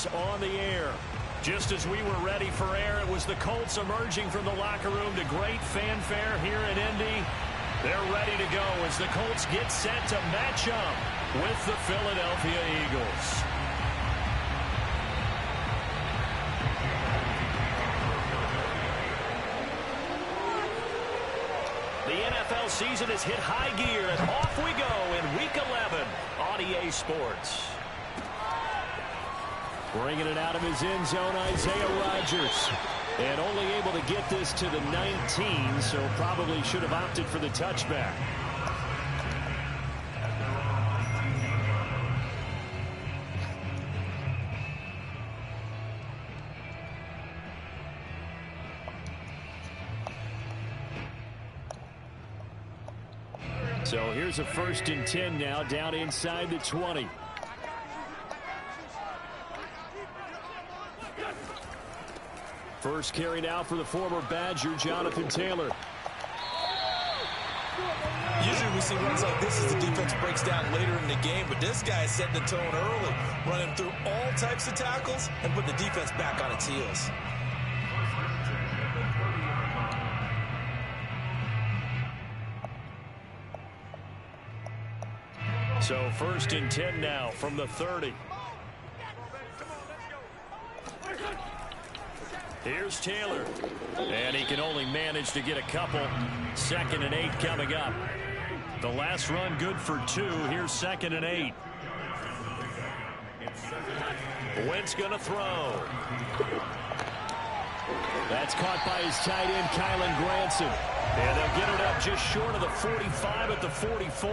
is on the air. Just as we were ready for air, it was the Colts emerging from the locker room to great fanfare here in Indy. They're ready to go as the Colts get set to match up with the Philadelphia Eagles. The NFL season has hit high gear, and off we go in Week 11 on EA Sports. Bringing it out of his end zone, Isaiah Rodgers. And only able to get this to the 19, so probably should have opted for the touchback. So here's a 1st and 10 now, down inside the 20. First carry now for the former Badger, Jonathan Taylor. Usually we see runs like this as the defense breaks down later in the game, but this guy is setting the tone early, running through all types of tackles and putting the defense back on its heels. So 1st and 10 now from the 30. Here's Taylor. And he can only manage to get a couple. 2nd and 8 coming up. The last run good for 2. Here's 2nd and 8. Wentz going to throw. That's caught by his tight end, Kylen Granson. And they'll get it up just short of the 45 at the 44.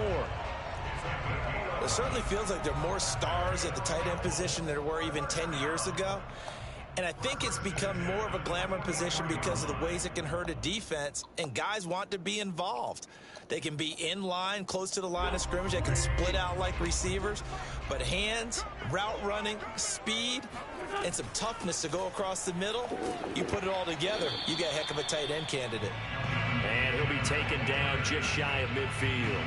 It certainly feels like there are more stars at the tight end position than there were even 10 years ago. And I think it's become more of a glamour position because of the ways it can hurt a defense, and guys want to be involved. They can be in line, close to the line of scrimmage. They can split out like receivers. But hands, route running, speed, and some toughness to go across the middle, you put it all together, you got a heck of a tight end candidate. And he'll be taken down just shy of midfield.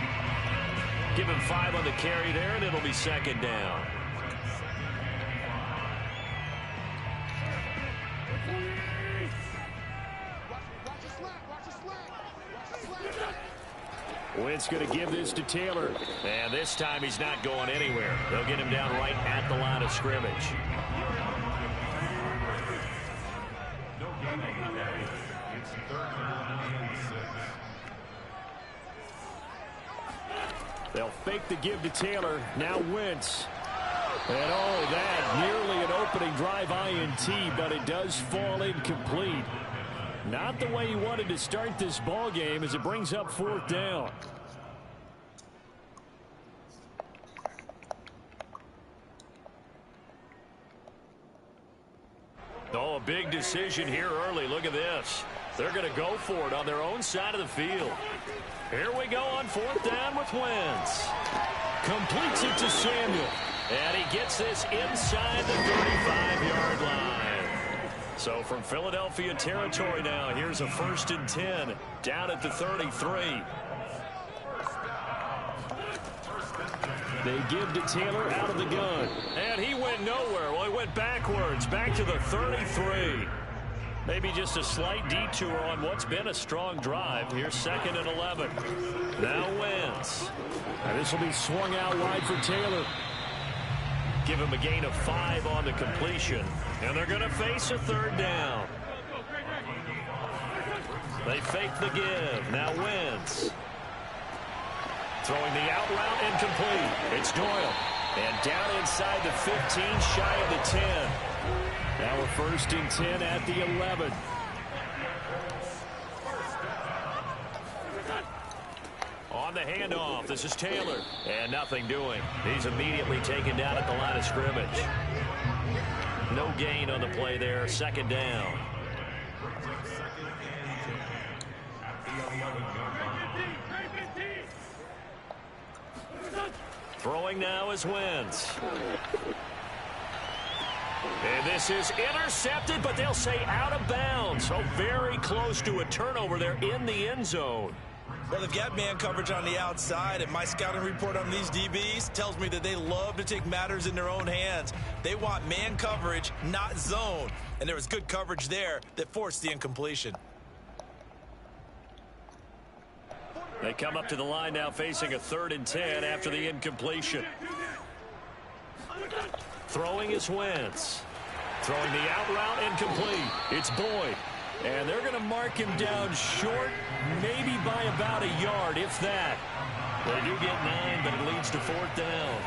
Give him 5 on the carry there, and it'll be 2nd down. Wentz going to give this to Taylor. And this time he's not going anywhere. They'll get him down right at the line of scrimmage. They'll fake the give to Taylor. Now Wentz. And oh, that nearly an opening drive INT, but it does fall incomplete. Not the way he wanted to start this ball game as it brings up 4th down. Oh, a big decision here early. Look at this. They're going to go for it on their own side of the field. Here we go on 4th down with Wentz. Completes it to Samuel. And he gets this inside the 35-yard line. So from Philadelphia territory now, here's a 1st and 10 down at the 33. They give to Taylor out of the gun. And he went nowhere. Well, he went backwards, back to the 33. Maybe just a slight detour on what's been a strong drive. Here's 2nd and 11. Now Wentz. And this will be swung out wide for Taylor. Give him a gain of 5 on the completion. And they're going to face a 3rd down. They fake the give. Now Wentz. Throwing the out route incomplete. It's Doyle. And down inside the 15, shy of the 10. Now we're 1st and 10 at the 11. On the handoff, this is Taylor. And nothing doing. He's immediately taken down at the line of scrimmage. No gain on the play there. 2nd down. Throwing now is Wentz. And this is intercepted, but they'll say out of bounds. So very close to a turnover there in the end zone. Well, they've got man coverage on the outside, and my scouting report on these DBs tells me that they love to take matters in their own hands. They want man coverage, not zone. And there was good coverage there that forced the incompletion. They come up to the line now facing a 3rd and 10 after the incompletion. Throwing is Wentz. Throwing the out route incomplete. It's Boyd. And they're going to mark him down short, maybe by about a yard, if that. They do get 9, but it leads to 4th down.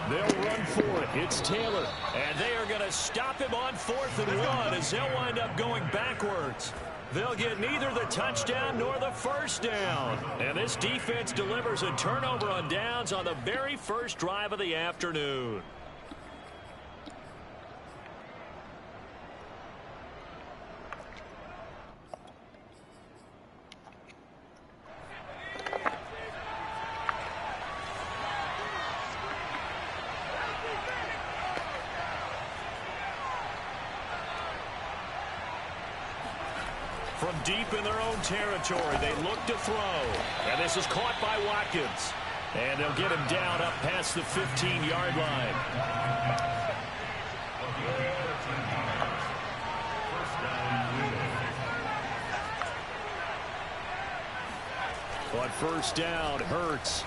They'll run for it. It's Taylor. And they are going to stop him on 4th and 1 as they'll wind up going backwards. They'll get neither the touchdown nor the first down. And this defense delivers a turnover on downs on the very first drive of the afternoon. From deep in their own territory, they look to throw. And this is caught by Watkins. And they'll get him down up past the 15-yard line. On first down, Hurts.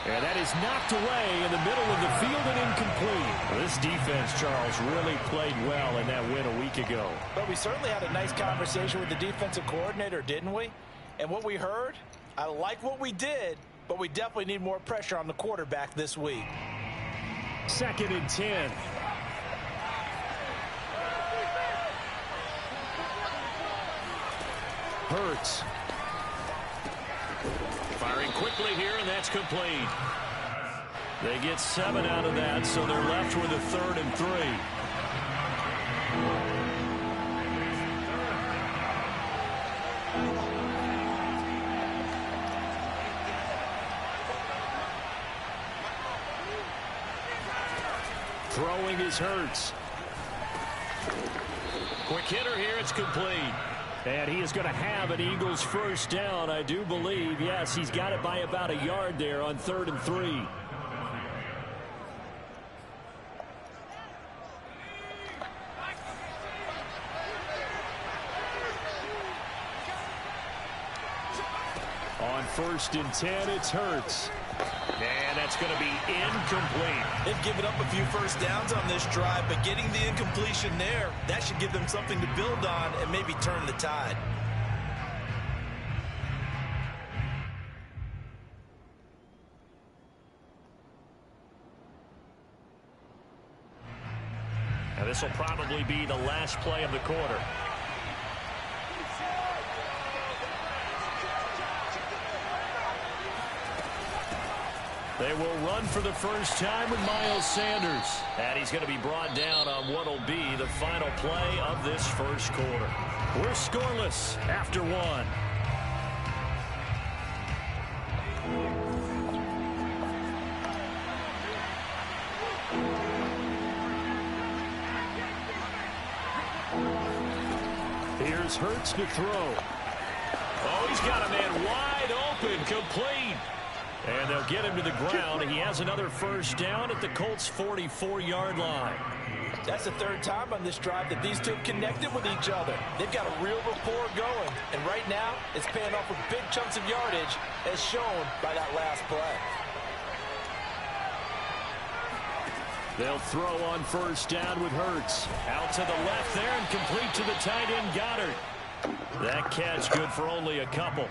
And that is knocked away in the middle of the field and incomplete. This defense, Charles, really played well in that win a week ago. But we certainly had a nice conversation with the defensive coordinator, didn't we? And what we heard, I like what we did, but we definitely need more pressure on the quarterback this week. 2nd and 10. Hurts. Firing quickly here, and that's complete. They get 7 out of that, so they're left with a 3rd and 3. Throwing is Hurts. Quick hitter here, it's complete. And he is going to have an Eagles first down, I do believe. Yes, he's got it by about a yard there on 3rd and 3. On 1st and 10, it's Hurts. And that's going to be incomplete. They've given up a few first downs on this drive, but getting the incompletion there, that should give them something to build on and maybe turn the tide. And this will probably be the last play of the quarter. They will run for the first time with Miles Sanders. And he's going to be brought down on what will be the final play of this first quarter. We're scoreless after 1. Here's Hurts to throw. Oh, he's got a man wide open, complete. And they'll get him to the ground. He has another first down at the Colts' 44-yard line. That's the 3rd time on this drive that these two have connected with each other. They've got a real rapport going. And right now, it's paying off with big chunks of yardage, as shown by that last play. They'll throw on first down with Hurts. Out to the left there and complete to the tight end, Goddard. That catch good for only a couple.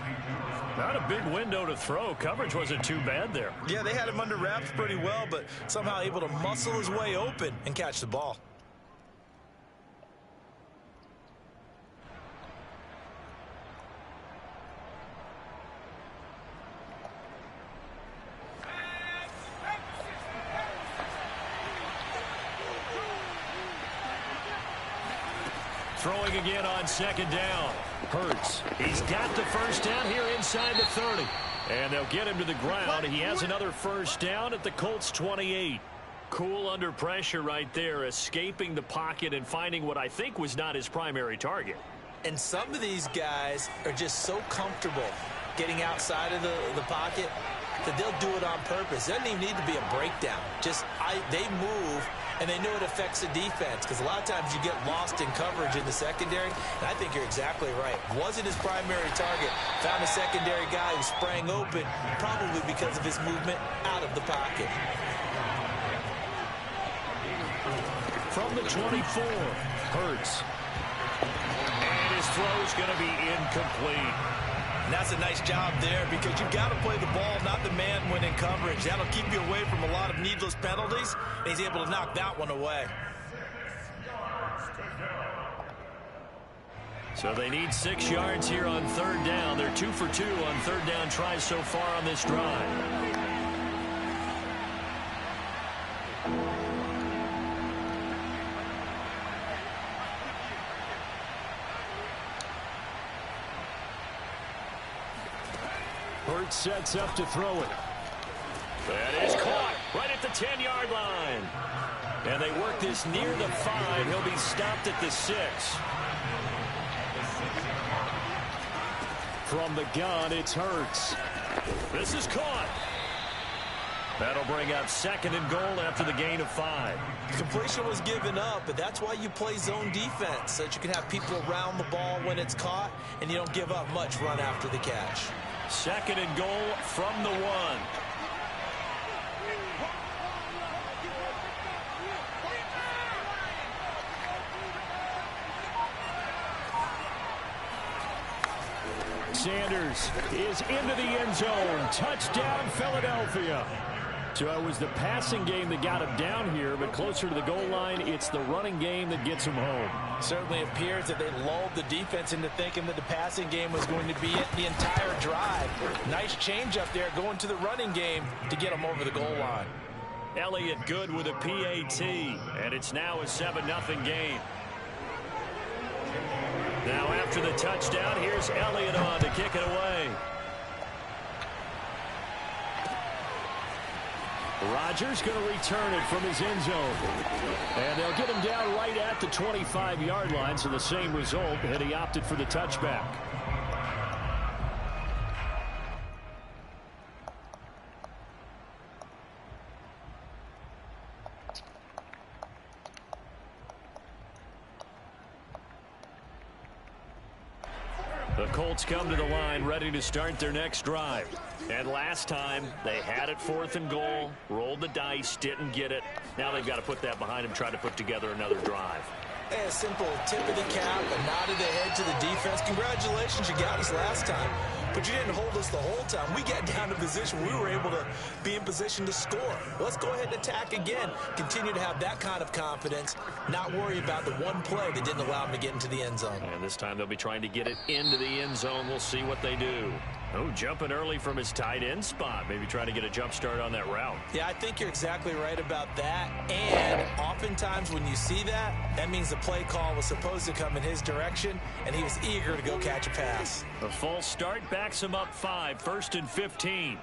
Not a big window to throw. Coverage wasn't too bad there. Yeah, they had him under wraps pretty well, but somehow able to muscle his way open and catch the ball. Throwing again on 2nd down. Hurts. He's got the first down here inside the 30. And they'll get him to the ground. He has another first down at the Colts' 28. Cool under pressure right there, escaping the pocket and finding what I think was not his primary target. And some of these guys are just so comfortable getting outside of the pocket that they'll do it on purpose. It doesn't even need to be a breakdown. They move, and they know it affects the defense, because a lot of times you get lost in coverage in the secondary, and I think you're exactly right. Wasn't his primary target. Found a secondary guy who sprang open, probably because of his movement out of the pocket. From the 24, Hurts. And his throw's going to be incomplete. And that's a nice job there, because you've got to play the ball, not the man when in coverage. That'll keep you away from a lot of needless penalties, and he's able to knock that one away. So they need 6 yards here on third down. They're 2 for 2 on third down tries so far on this drive. Hurts sets up to throw it. That is caught right at the 10-yard line. And they work this near the 5. He'll be stopped at the 6. From the gun, it's Hurts. This is caught. That'll bring up 2nd and goal after the gain of 5. Completion was given up, but that's why you play zone defense, so that you can have people around the ball when it's caught, and you don't give up much run after the catch. 2nd and goal from the 1. Sanders is into the end zone. Touchdown, Philadelphia. So it was the passing game that got him down here, but closer to the goal line, it's the running game that gets him home. Certainly appears that they lulled the defense into thinking that the passing game was going to be it the entire drive. Nice change up there going to the running game to get him over the goal line. Elliott good with a PAT, and it's now a 7-0 game. Now after the touchdown, here's Elliott on to kick it away. Rodgers going to return it from his end zone. And they'll get him down right at the 25-yard line, so the same result, and he opted for the touchback. The Colts come to the line ready to start their next drive. And last time, they had it 4th and goal, rolled the dice, didn't get it. Now they've got to put that behind them, try to put together another drive. Hey, a simple tip of the cap, a nod of the head to the defense. Congratulations, you got us last time. But you didn't hold us the whole time. We got down to position. We were able to be in position to score. Let's go ahead and attack again. Continue to have that kind of confidence. Not worry about the one play that didn't allow them to get into the end zone. And this time they'll be trying to get it into the end zone. We'll see what they do. Oh, jumping early from his tight end spot. Maybe trying to get a jump start on that route. Yeah, I think you're exactly right about that. And oftentimes when you see that, that means the play call was supposed to come in his direction, and he was eager to go catch a pass. A false start backs him up 5, 1st and 15.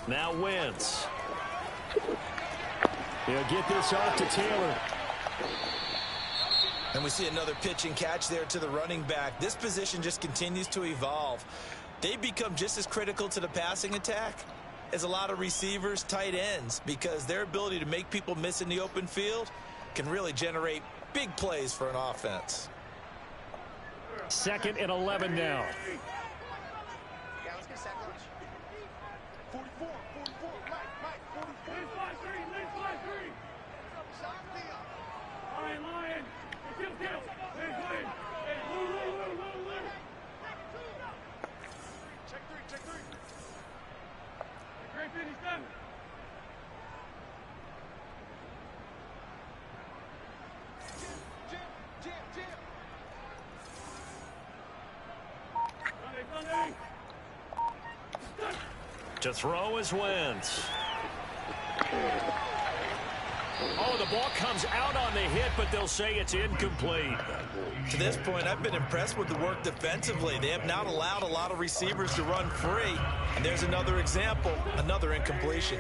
Now Wentz. He'll get this off to Taylor. And we see another pitch and catch there to the running back. This position just continues to evolve. They become just as critical to the passing attack as a lot of receivers, tight ends, because their ability to make people miss in the open field can really generate big plays for an offense. 2nd and 11 now. To throw is Wentz. Oh, the ball comes out on the hit, but they'll say it's incomplete. To this point, I've been impressed with the work defensively. They have not allowed a lot of receivers to run free. And there's another example, another incompletion.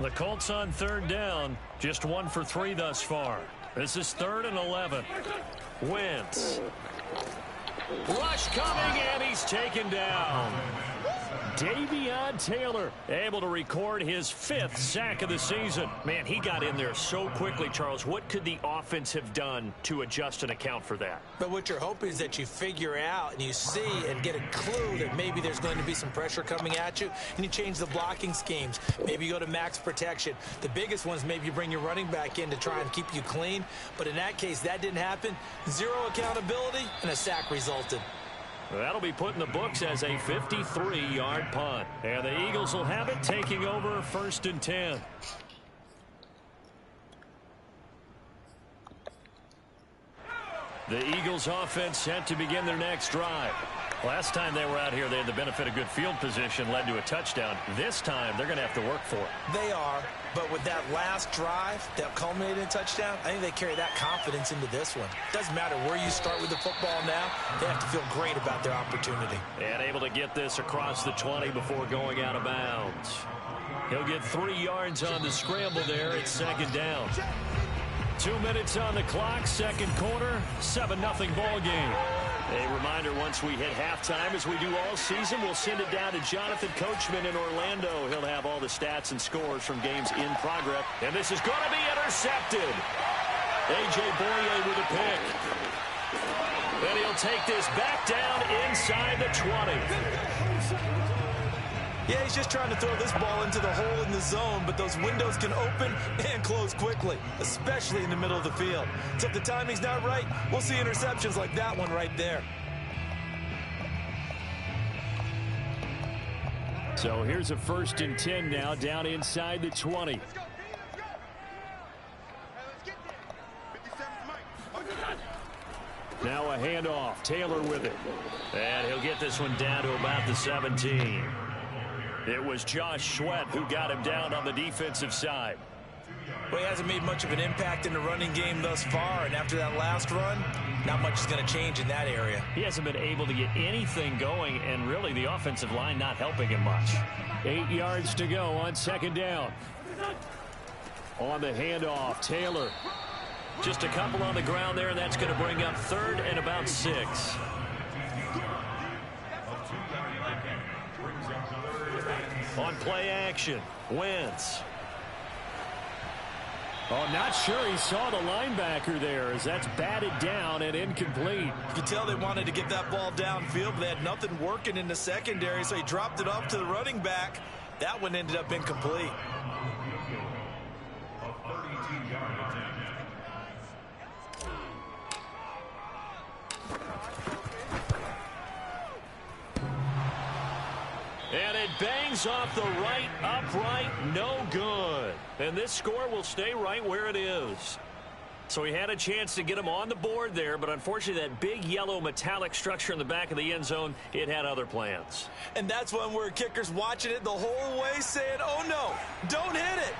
The Colts on third down, just 1 for 3 thus far. This is 3rd and 11. Wentz. Rush coming, and he's taken down. Davion Taylor able to record his 5th sack of the season. Man, he got in there so quickly, Charles. What could the offense have done to adjust and account for that? But what you're hoping is that you figure out and you see and get a clue that maybe there's going to be some pressure coming at you, and you change the blocking schemes. Maybe you go to max protection. The biggest one is maybe you bring your running back in to try and keep you clean. But in that case, that didn't happen. 0 accountability, and a sack resulted. That'll be put in the books as a 53-yard punt. And the Eagles will have it, taking over 1st and 10. The Eagles offense set to begin their next drive. Last time they were out here, they had the benefit of good field position, led to a touchdown. This time, they're going to have to work for it. They are, but with that last drive that culminated in a touchdown, I think they carry that confidence into this one. Doesn't matter where you start with the football now, they have to feel great about their opportunity. And able to get this across the 20 before going out of bounds. He'll get 3 yards on the scramble there at 2nd down. 2 minutes on the clock, 2nd quarter, 7-0 ball game. A reminder, once we hit halftime, as we do all season, we'll send it down to Jonathan Coachman in Orlando. He'll have all the stats and scores from games in progress. And this is going to be intercepted. A.J. Boye with a pick. And he'll take this back down inside the 20. Yeah, he's just trying to throw this ball into the hole in the zone, but those windows can open and close quickly, especially in the middle of the field. So if the timing's not right, we'll see interceptions like that one right there. So here's a 1st and 10 now, down inside the 20. Now a handoff, Taylor with it. And he'll get this one down to about the 17. It was Josh Sweat who got him down on the defensive side. Well, he hasn't made much of an impact in the running game thus far, and after that last run, not much is going to change in that area. He hasn't been able to get anything going, and really the offensive line not helping him much. 8 yards to go on 2nd down. On the handoff, Taylor. Just a couple on the ground there, and that's going to bring up 3rd and about 6. On play action, Wentz. Oh, not sure he saw the linebacker there as that's batted down and incomplete. You could tell they wanted to get that ball downfield, but they had nothing working in the secondary, so he dropped it off to the running back. That one ended up incomplete. And it bangs off the right upright, no good. And this score will stay right where it is. So he had a chance to get him on the board there, but unfortunately that big yellow metallic structure in the back of the end zone, it had other plans. And that's one where kicker's watching it the whole way saying, oh no, don't hit it.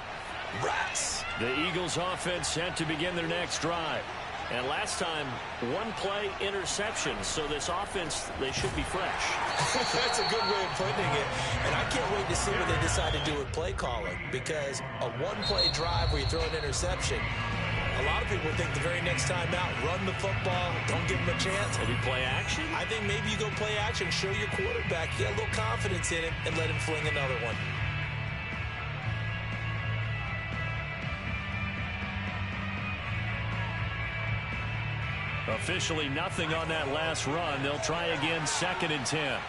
Rats. The Eagles offense set to begin their next drive. And last time, 1-play interception. So this offense, they should be fresh. That's a good way of putting it. And I can't wait to see what they decide to do with play calling. Because a 1-play drive where you throw an interception, a lot of people think the very next time out, run the football, don't give them a chance. Maybe play action? I think maybe you go play action, show your quarterback, get a little confidence in him, and let him fling another one. Officially nothing on that last run. They'll try again, 2nd and 10.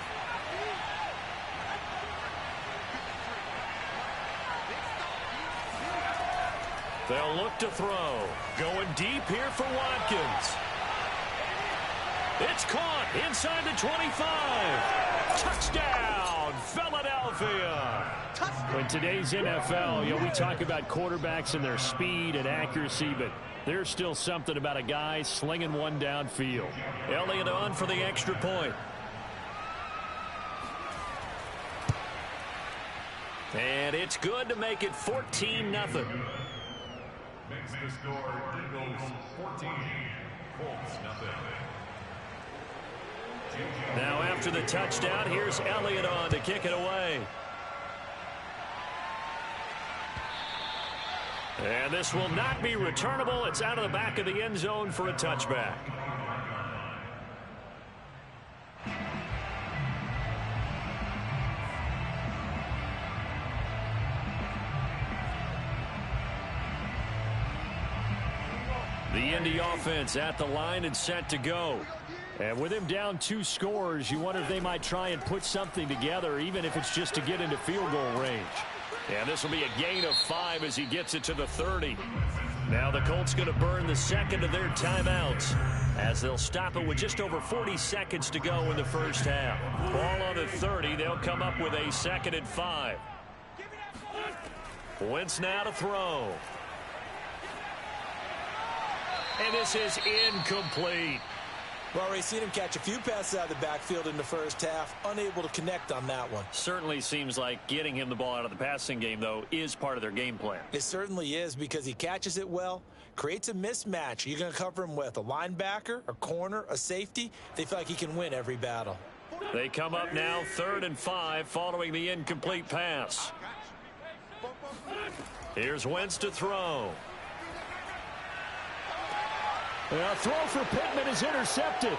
They'll look to throw. Going deep here for Watkins. It's caught inside the 25. Touchdown, Philadelphia. In today's NFL, we talk about quarterbacks and their speed and accuracy, but there's still something about a guy slinging one downfield. Elliott on for the extra point. And it's good to make it 14-0. Makes the score Eagles 14, Colts nothing. Now after the touchdown, here's Elliott on to kick it away. And this will not be returnable. It's out of the back of the end zone for a touchback. The Indy offense at the line and set to go. And with him down 2 scores, you wonder if they might try and put something together, even if it's just to get into field goal range. And this will be a gain of 5 as he gets it to the 30. Now the Colts going to burn the second of their timeouts as they'll stop it with just over 40 seconds to go in the first half. Ball on the 30. They'll come up with a 2nd and 5. Wentz now to throw. And this is incomplete. We've already seen him catch a few passes out of the backfield in the first half, unable to connect on that one. Certainly seems like getting him the ball out of the passing game, though, is part of their game plan. It certainly is because he catches it well, creates a mismatch. You're going to cover him with a linebacker, a corner, a safety. They feel like he can win every battle. They come up now 3rd and 5 following the incomplete pass. Here's Wentz to throw. A throw for Pittman is intercepted.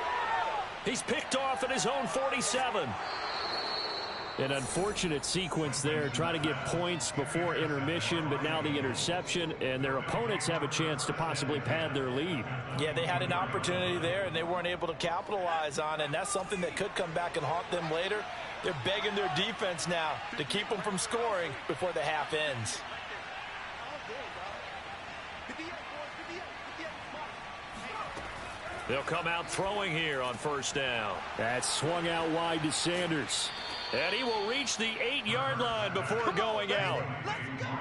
He's picked off at his own 47. An unfortunate sequence there, trying to get points before intermission, but now the interception, and their opponents have a chance to possibly pad their lead. Yeah, they had an opportunity there, and they weren't able to capitalize on it, and that's something that could come back and haunt them later. They're begging their defense now to keep them from scoring before the half ends. They'll come out throwing here on 1st down. That's swung out wide to Sanders. And he will reach the 8-yard line before going out.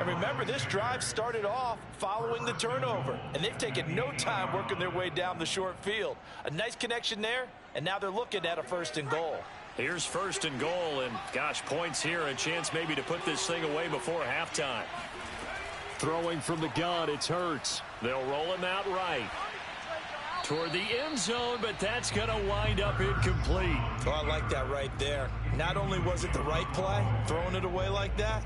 And remember, this drive started off following the turnover, and they've taken no time working their way down the short field. A nice connection there, and now they're looking at a 1st and goal. Here's 1st and goal, and gosh, points here, a chance maybe to put this thing away before halftime. Throwing from the gun, it's Hurts. They'll roll him out right toward the end zone, but that's going to wind up incomplete. Oh, I like that right there. Not only was it the right play, throwing it away like that,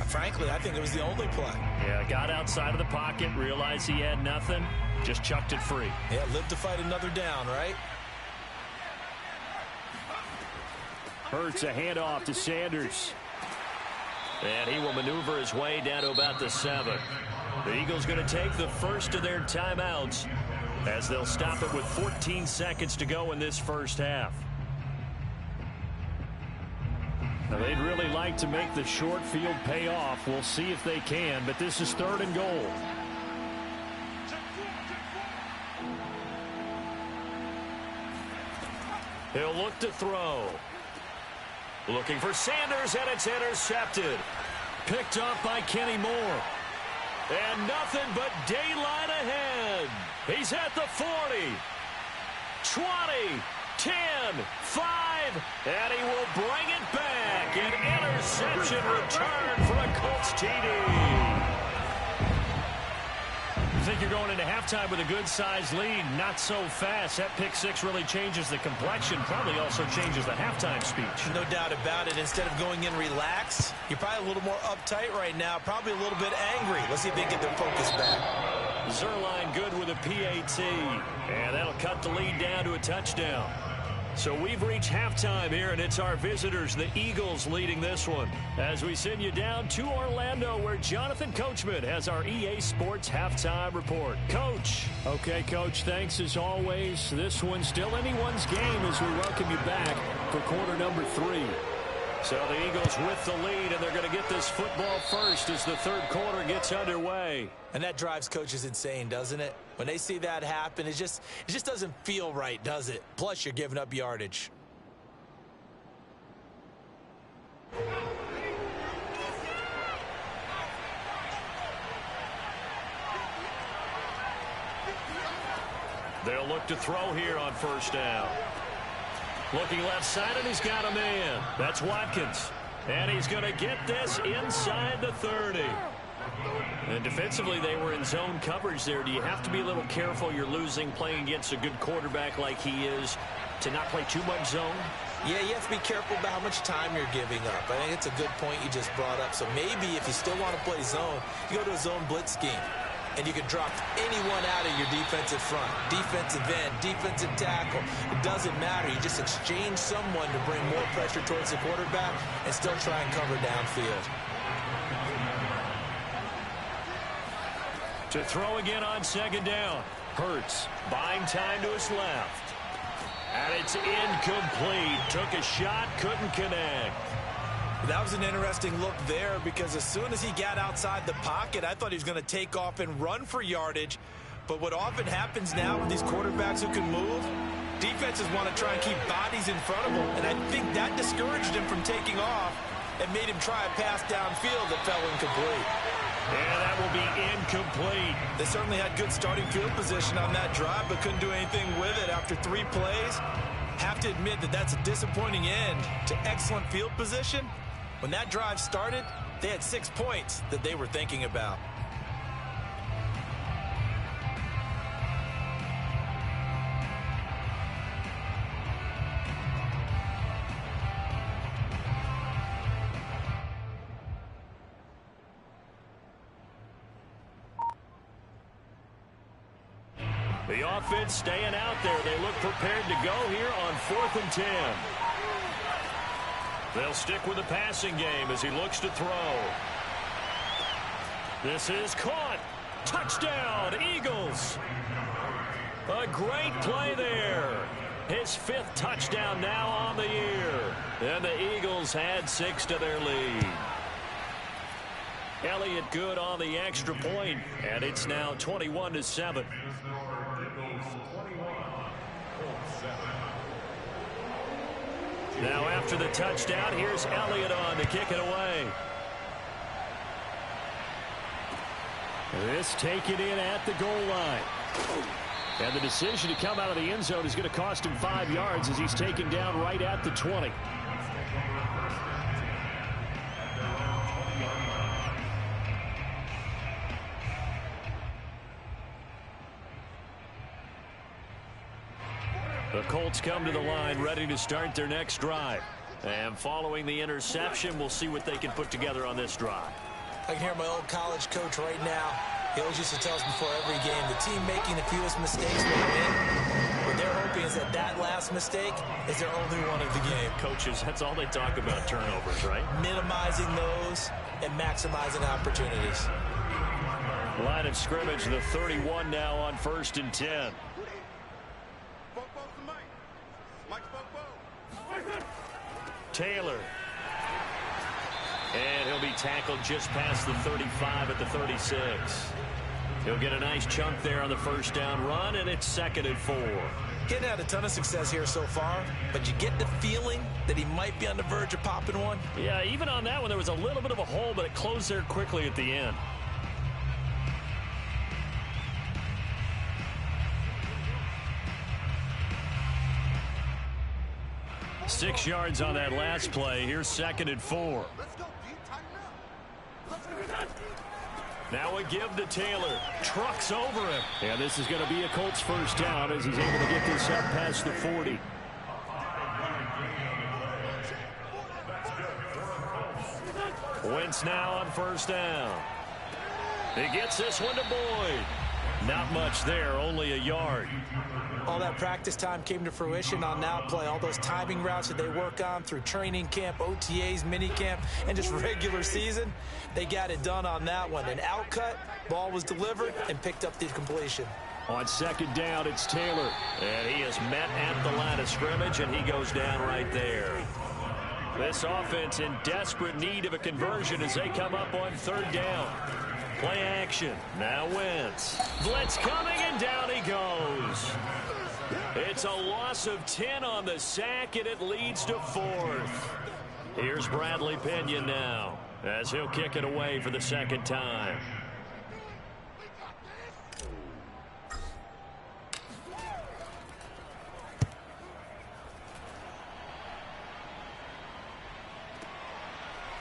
frankly, I think it was the only play. Yeah, got outside of the pocket, realized he had nothing, just chucked it free. Yeah, lived to fight another down, right? Hurts a handoff to Sanders. And he will maneuver his way down to about the 7. The Eagles going to take the 1st of their timeouts as they'll stop it with 14 seconds to go in this first half. Now, they'd really like to make the short field pay off. We'll see if they can, but this is 3rd and goal. He'll look to throw. Looking for Sanders, and it's intercepted. Picked up by Kenny Moore. And nothing but daylight ahead. He's at the 40, 20, 10, 5, and he will bring it back. An interception return for a Colts TD. I think you're going into halftime with a good-sized lead. Not so fast. That pick 6 really changes the complexion. Probably also changes the halftime speech. No doubt about it. Instead of going in relaxed, you're probably a little more uptight right now. Probably a little bit angry. Let's see if they get their focus back. Zuerlein good with a PAT. And that'll cut the lead down to a touchdown. So we've reached halftime here, and it's our visitors, the Eagles, leading this one. As we send you down to Orlando, where Jonathan Coachman has our EA Sports Halftime Report. Coach. Okay, Coach, thanks as always. This one's still anyone's game as we welcome you back for quarter number 3. So the Eagles with the lead, and they're going to get this football first as the 3rd quarter gets underway. And that drives coaches insane, doesn't it? When they see that happen, it just doesn't feel right, does it? Plus, you're giving up yardage. They'll look to throw here on 1st down. Looking left side, and he's got a man. That's Watkins. And he's going to get this inside the 30. And defensively, they were in zone coverage there. Do you have to be a little careful? You're losing playing against a good quarterback like he is to not play too much zone? Yeah, you have to be careful about how much time you're giving up. I think it's a good point you just brought up. So maybe if you still want to play zone, you go to a zone blitz scheme. And you can drop anyone out of your defensive front. Defensive end, defensive tackle. It doesn't matter. You just exchange someone to bring more pressure towards the quarterback and still try and cover downfield. To throw again on second down. Hurts buying time to his left. And it's incomplete. Took a shot, couldn't connect. That was an interesting look there because as soon as he got outside the pocket, I thought he was going to take off and run for yardage. But what often happens now with these quarterbacks who can move, defenses want to try and keep bodies in front of them. And I think that discouraged him from taking off and made him try a pass downfield that fell incomplete. And that will be incomplete. They certainly had good starting field position on that drive, but couldn't do anything with it after 3 plays. Have to admit that that's a disappointing end to excellent field position. When that drive started, they had 6 points that they were thinking about. The offense staying out there. They look prepared to go here on 4th and 10. They'll stick with the passing game as he looks to throw. This is caught. Touchdown, Eagles. A great play there. His 5th touchdown now on the year. And the Eagles had 6 to their lead. Elliott good on the extra point, and it's now 21-7. Now after the touchdown, here's Elliott on to kick it away. This taken in at the goal line. And the decision to come out of the end zone is going to cost him 5 yards as he's taken down right at the 20. The Colts come to the line ready to start their next drive. And following the interception, we'll see what they can put together on this drive. I can hear my old college coach right now. He always used to tell us before every game, the team making the fewest mistakes will win. What they're hoping is that that last mistake is their only one of the game. Coaches, that's all they talk about, turnovers, right? Minimizing those and maximizing opportunities. Line of scrimmage, the 31 now on 1st and 10. Taylor. And he'll be tackled just past the 35 at the 36. He'll get a nice chunk there on the first down run, and it's 2nd and 4. Getting had a ton of success here so far, but you get the feeling that he might be on the verge of popping one. Yeah, even on that one, there was a little bit of a hole, but it closed there quickly at the end. Six yards on that last play. Here's 2nd and 4. Now a give to Taylor. Trucks over him. And this is going to be a Colts first down as he's able to get this up past the 40. Wentz now on first down. He gets this one to Boyd. Not much there, only a yard. All that practice time came to fruition on that play. All those timing routes that they work on through training camp, OTAs, minicamp, and just regular season, they got it done on that one. An outcut, ball was delivered, and picked up the completion. On 2nd down, it's Taylor. And he is met at the line of scrimmage, and he goes down right there. This offense in desperate need of a conversion as they come up on 3rd down. Play action. Now Wentz. Blitz coming, and down he goes. It's a loss of 10 on the sack, and it leads to 4th. Here's Bradley Pinion now as he'll kick it away for the 2nd time.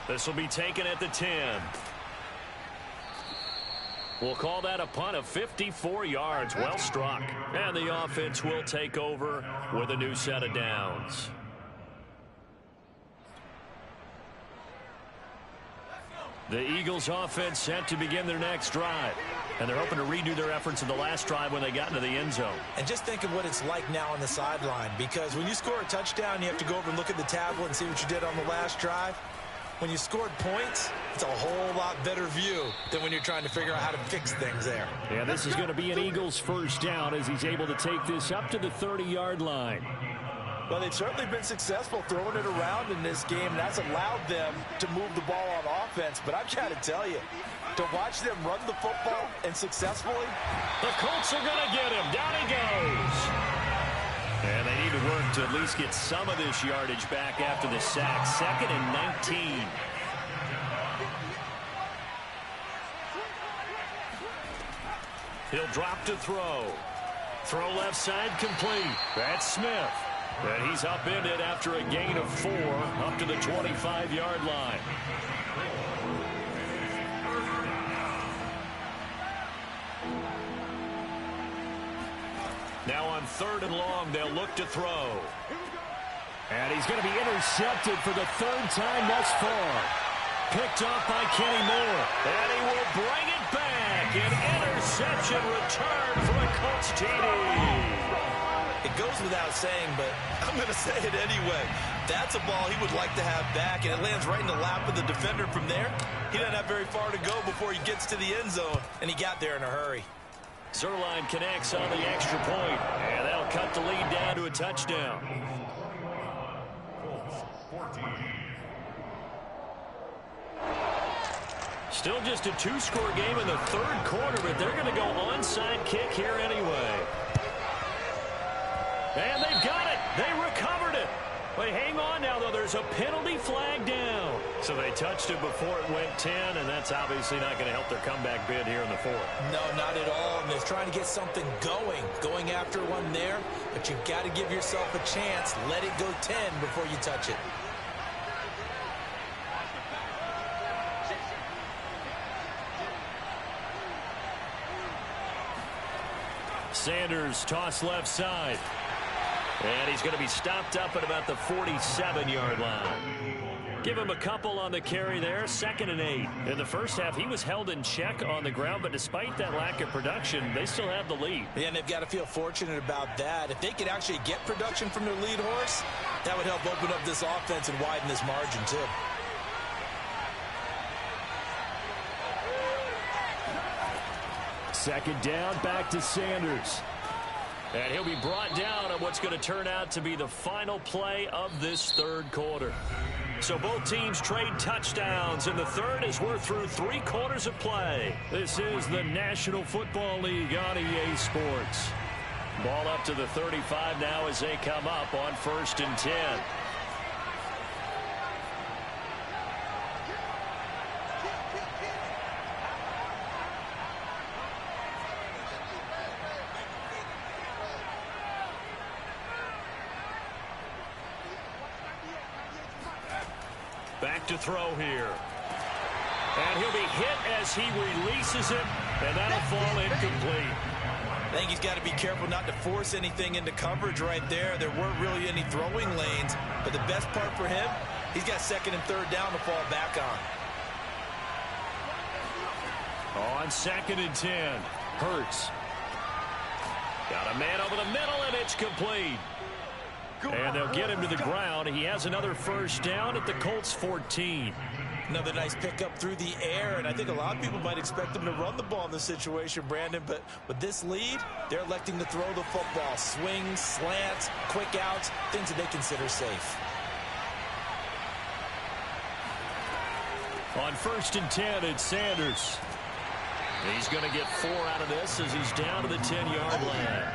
This will be taken at the 10. We'll call that a punt of 54 yards. Well struck. And the offense will take over with a new set of downs. The Eagles offense set to begin their next drive. And they're hoping to redo their efforts in the last drive when they got into the end zone. And just think of what it's like now on the sideline, because when you score a touchdown, you have to go over and look at the tablet and see what you did on the last drive. When you scored points, it's a whole lot better view than when you're trying to figure out how to fix things there. Yeah, this is going to be an Eagles first down as he's able to take this up to the 30-yard line. Well, they've certainly been successful throwing it around in this game. That's allowed them to move the ball on offense. But I've got to tell you, to watch them run the football and successfully. The Colts are going to get him. Down he goes. And they need to work to at least get some of this yardage back after the sack. 2nd and 19. He'll drop to throw. Throw left side complete. That's Smith. And he's upended after a gain of 4 up to the 25-yard line. Now on 3rd and long, they'll look to throw. And he's going to be intercepted for the 3rd time thus far. Picked off by Kenny Moore. And he will bring it back. An interception return for a Colts TD. It goes without saying, but I'm going to say it anyway. That's a ball he would like to have back, and it lands right in the lap of the defender from there. He doesn't have very far to go before he gets to the end zone, and he got there in a hurry. Zuerlein connects on the extra point, and that'll cut the lead down to a touchdown. Still just a 2-score game in the 3rd quarter, but they're going to go onside kick here anyway. And they've got it. They recovered it. But hang on now, though. There's a penalty flag down. So they touched it before it went 10, and that's obviously not going to help their comeback bid here in the 4th. No, not at all. And they're trying to get something going after one there. But you've got to give yourself a chance. Let it go 10 before you touch it. Sanders toss left side. And he's going to be stopped up at about the 47-yard line. Give him a couple on the carry there. 2nd and 8. In the first half, he was held in check on the ground, but despite that lack of production, they still have the lead. Yeah, and they've got to feel fortunate about that. If they could actually get production from their lead horse, that would help open up this offense and widen this margin, too. Second down, back to Sanders. And he'll be brought down on what's going to turn out to be the final play of this 3rd quarter. So both teams trade touchdowns in the 3rd as we're through 3 quarters of play. This is the National Football League on EA Sports. Ball up to the 35 now as they come up on 1st and 10. Back to throw here. And he'll be hit as he releases it, and that'll fall incomplete. I think he's got to be careful not to force anything into coverage right there. There weren't really any throwing lanes, but the best part for him, he's got 2nd and 3rd down to fall back on. On 2nd and 10, Hurts. Got a man over the middle, and it's complete. And they'll get him to the ground. He has another first down at the Colts 14. Another nice pickup through the air, and I think a lot of people might expect him to run the ball in this situation, Brandon, but with this lead, they're electing to throw the football. Swings, slants, quick outs, things that they consider safe. On 1st and 10, it's Sanders. He's going to get 4 out of this as he's down to the 10-yard line.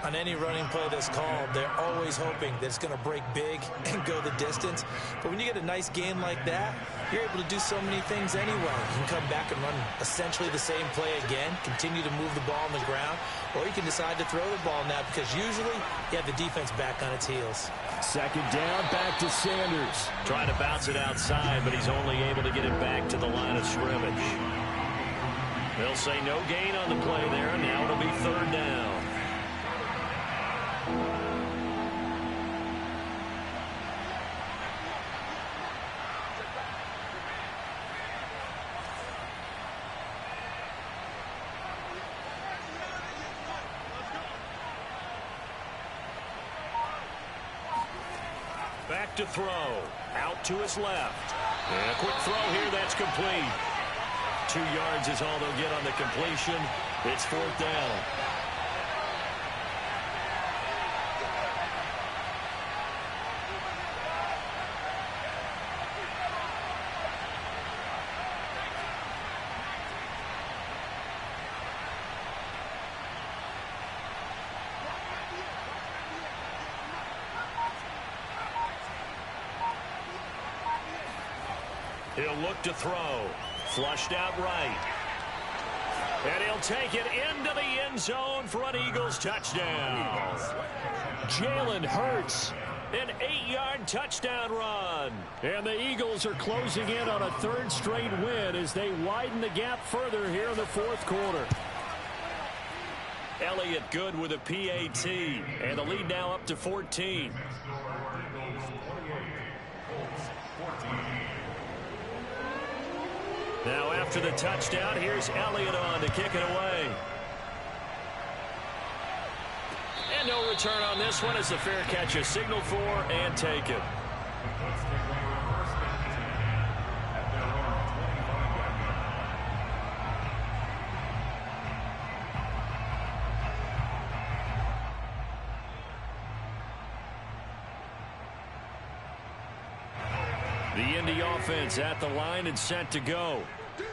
On any running play that's called, they're always hoping that it's going to break big and go the distance. But when you get a nice gain like that, you're able to do so many things anyway. You can come back and run essentially the same play again, continue to move the ball on the ground, or you can decide to throw the ball now because usually you have the defense back on its heels. 2nd down, back to Sanders. Trying to bounce it outside, but he's only able to get it back to the line of scrimmage. They'll say no gain on the play there. Now it'll be third down. Back to throw. Out to his left. And a quick throw here. That's complete. 2 yards is all they'll get on the completion. It's fourth down. He'll look to throw. Flushed out right. And he'll take it into the end zone for an Eagles touchdown. Jalen Hurts, an 8-yard touchdown run. And the Eagles are closing in on a third straight win as they widen the gap further here in the fourth quarter. Elliott good with a PAT. And the lead now up to 14. Now after the touchdown, here's Elliott on to kick it away. And no return on this one as the fair catch is signaled for and taken. The Indy offense at the line and set to go.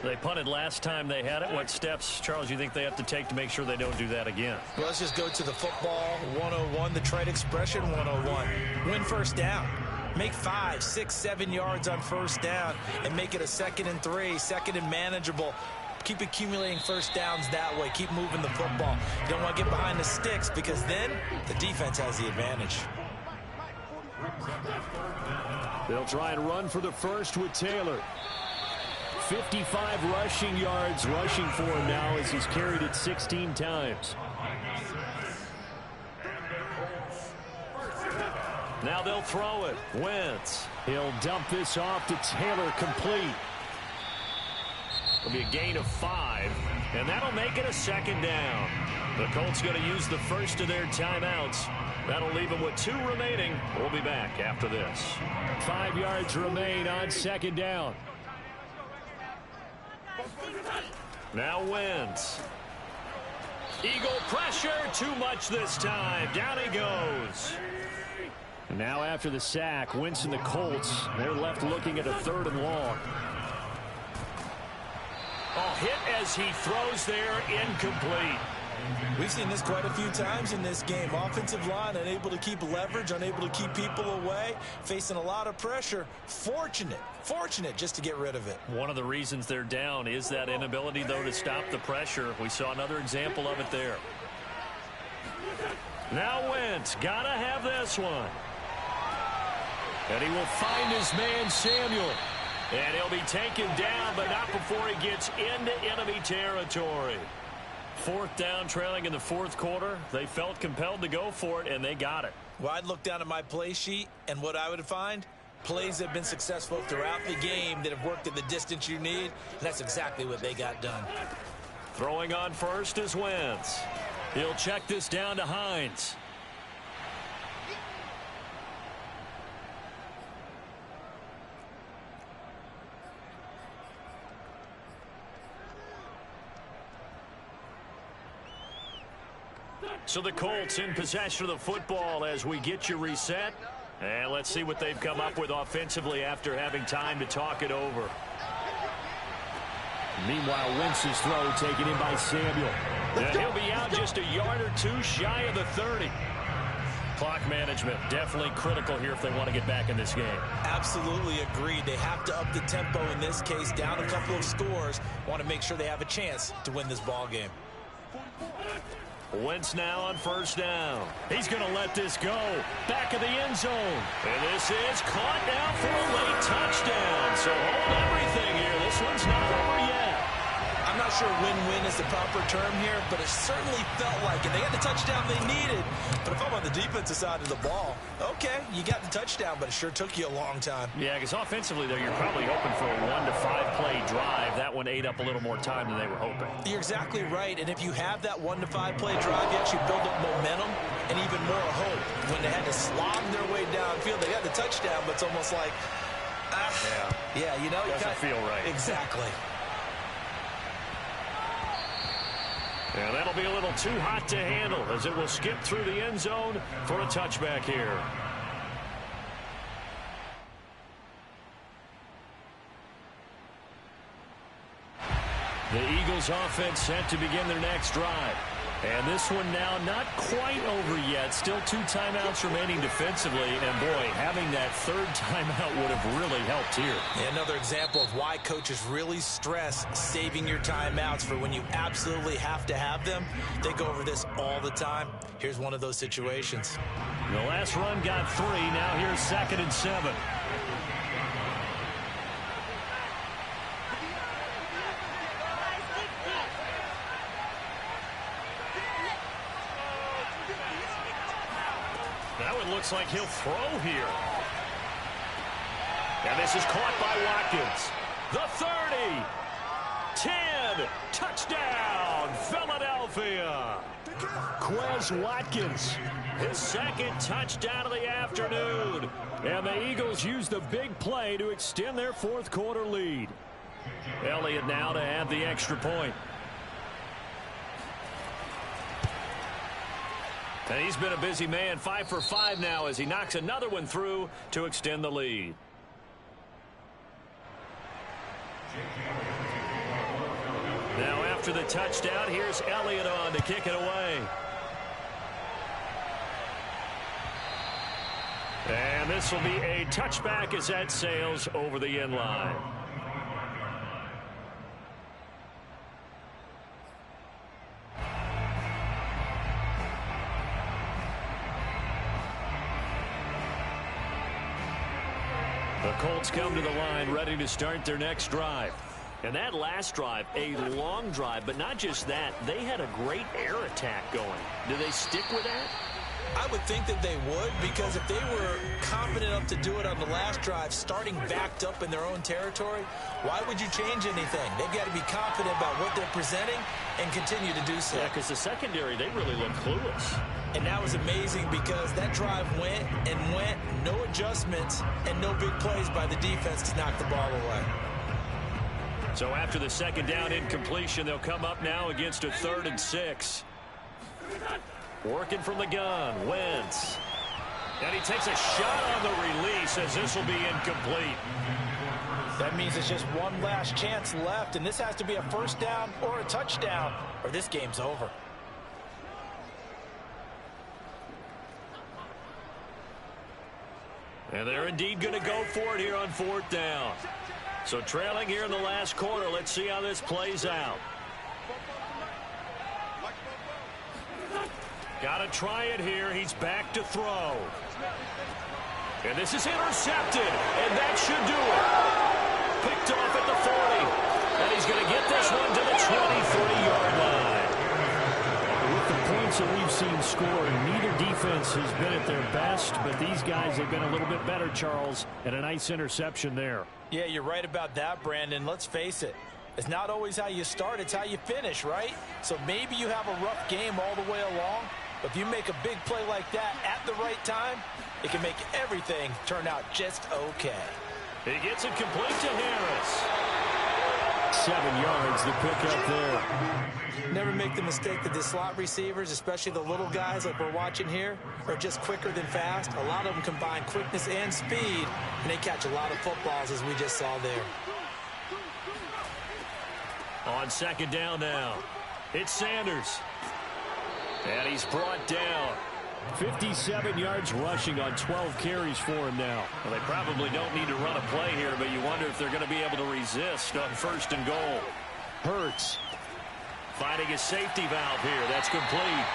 They punted last time they had it. What steps, Charles, you think they have to take to make sure they don't do that again? Well, let's just go to the football 101, the trade expression 101. Win first down. Make 5, 6, 7 yards on first down and make it a 2nd and 3, 2nd and manageable. Keep accumulating first downs that way. Keep moving the football. You don't want to get behind the sticks because then the defense has the advantage. They'll try and run for the first with Taylor. 55 rushing yards rushing for him now as he's carried it 16 times. Now they'll throw it. Wentz. He'll dump this off to Taylor, complete. It'll be a gain of 5, and that'll make it a 2nd down. The Colts going to use the first of their timeouts. That'll leave them with 2 remaining. We'll be back after this. 5 yards remain on 2nd down. Now Wentz. Eagle pressure, too much this time. Down he goes. Now after the sack, Wentz and the Colts, they're left looking at a 3rd and long. A hit as he throws there, incomplete. We've seen this quite a few times in this game. Offensive line unable to keep leverage, unable to keep people away, facing a lot of pressure. Fortunate just to get rid of it. One of the reasons they're down is that inability, though, to stop the pressure. We saw another example of it there. Now Wentz, gotta have this one. And he will find his man Samuel. And he'll be taken down, but not before he gets into enemy territory. 4th down, trailing in the 4th quarter. They felt compelled to go for it, and they got it. Well, I'd look down at my play sheet, and what I would find, plays that have been successful throughout the game that have worked at the distance you need, and that's exactly what they got done. Throwing on first is Wentz. He'll check this down to Hines. So the Colts in possession of the football as we get you reset. And let's see what they've come up with offensively after having time to talk it over. Meanwhile, Wentz's throw taken in by Samuel. And he'll be out just a yard or 2 shy of the 30. Clock management definitely critical here if they want to get back in this game. Absolutely agreed. They have to up the tempo in this case, down a couple of scores. Want to make sure they have a chance to win this ball game. Wentz now on first down. He's going to let this go. Back of the end zone. And this is caught now for a late touchdown. So hold everything here. This one's not over yet. I'm I'm not sure win-win is the proper term here, but it certainly felt like it. They got the touchdown they needed, but if I'm on the defensive side of the ball, okay, you got the touchdown, but it sure took you a long time. Yeah, because offensively, though, you're probably hoping for a 1 to 5 play drive. That one ate up a little more time than they were hoping. You're exactly right, and if you have that 1 to 5 play drive, you actually build up momentum and even more hope. When they had to slog their way downfield, they got the touchdown, but it's almost like, yeah, you know, doesn't feel right. Exactly. Yeah, that'll be a little too hot to handle as it will skip through the end zone for a touchback here. The Eagles offense set to begin their next drive. And this one now not quite over yet. Still 2 timeouts remaining defensively. And, boy, having that third timeout would have really helped here. Yeah, another example of why coaches really stress saving your timeouts for when you absolutely have to have them. They go over this all the time. Here's one of those situations. The last run got 3. Now here's 2nd and 7. Looks like he'll throw here. And this is caught by Watkins. The 30. 10. Touchdown, Philadelphia. Quez Watkins, his 2nd touchdown of the afternoon. And the Eagles use the big play to extend their 4th quarter lead. Elliott now to add the extra point. And he's been a busy man, 5 for 5 now as he knocks another one through to extend the lead. Now after the touchdown, here's Elliott on to kick it away. And this will be a touchback as that sails over the end line. The Colts come to the line ready to start their next drive. And that last drive, a long drive, but not just that, they had a great air attack going. Do they stick with that? I would think that they would, because if they were confident enough to do it on the last drive, starting backed up in their own territory, why would you change anything? They've got to be confident about what they're presenting and continue to do so. Yeah, because the secondary, they really look clueless. And that was amazing because that drive went and went, no adjustments, and no big plays by the defense to knock the ball away. So after the 2nd down incompletion, they'll come up now against a 3rd and 6. Working from the gun, Wentz. And he takes a shot on the release as this will be incomplete. That means it's just one last chance left, and this has to be a 1st down or a touchdown, or this game's over. And they're indeed going to go for it here on 4th down. So trailing here in the last quarter, let's see how this plays out. Got to try it here. He's back to throw. And this is intercepted. And that should do it. Picked off at the 40. And he's going to get this one to the 23-yard line. With the points that we've seen scored, neither defense has been at their best, but these guys have been a little bit better, Charles, and a nice interception there. Yeah, you're right about that, Brandon. Let's face it. It's not always how you start, it's how you finish, right? So maybe you have a rough game all the way along, but if you make a big play like that at the right time, it can make everything turn out just okay. He gets it complete to Harris. 7 yards, the pickup there. Never make the mistake that the slot receivers, especially the little guys like we're watching here, are just quicker than fast. A lot of them combine quickness and speed, and they catch a lot of footballs, as we just saw there. On 2nd down now, it's Sanders. And he's brought down. 57 yards rushing on 12 carries for him now. Well, they probably don't need to run a play here, but you wonder if they're going to be able to resist on 1st and goal. Hurts finding a safety valve here. That's complete.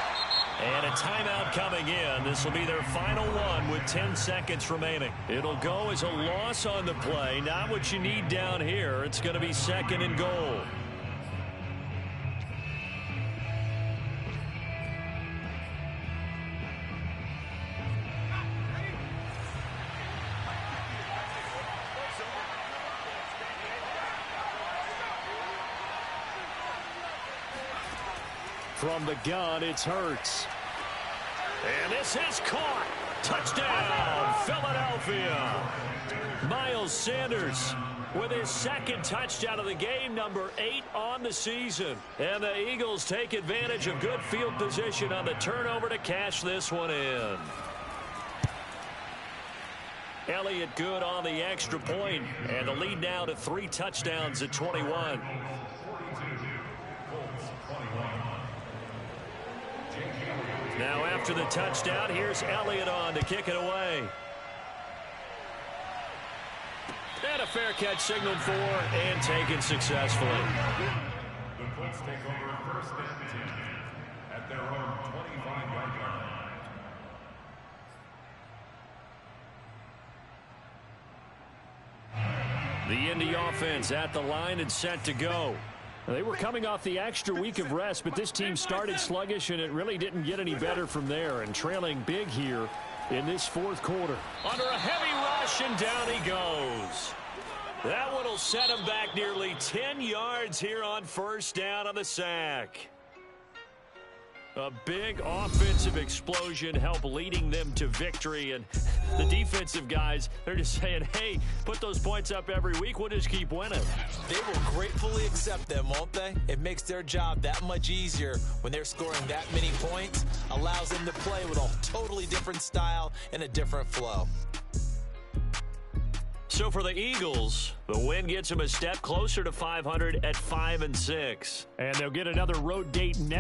And a timeout coming in. This will be their final one with 10 seconds remaining. It'll go as a loss on the play. Not what you need down here. It's going to be 2nd and goal. From the gun, it's Hurts. And this is caught. Touchdown, Philadelphia. Miles Sanders with his second touchdown of the game, number 8 on the season. And the Eagles take advantage of good field position on the turnover to cash this one in. Elliott good on the extra point, and the lead now to 3 touchdowns at 21. Now after the touchdown, here's Elliott on to kick it away. And a fair catch signaled for and taken successfully. The Colts take over first and 10 at their own 25-yard line. The Indy offense at the line and set to go. They were coming off the extra week of rest, but this team started sluggish, and it really didn't get any better from there, and trailing big here in this fourth quarter. Under a heavy rush, and down he goes. That one will set him back nearly 10 yards here on first down on the sack. A big offensive explosion helped leading them to victory, and the defensive guys, they're just saying, hey, put those points up every week, we'll just keep winning. They will gratefully accept them, won't they? It makes their job that much easier when they're scoring that many points, allows them to play with a totally different style and a different flow. So for the Eagles, the win gets them a step closer to 500 at 5-6. And they'll get another road date next.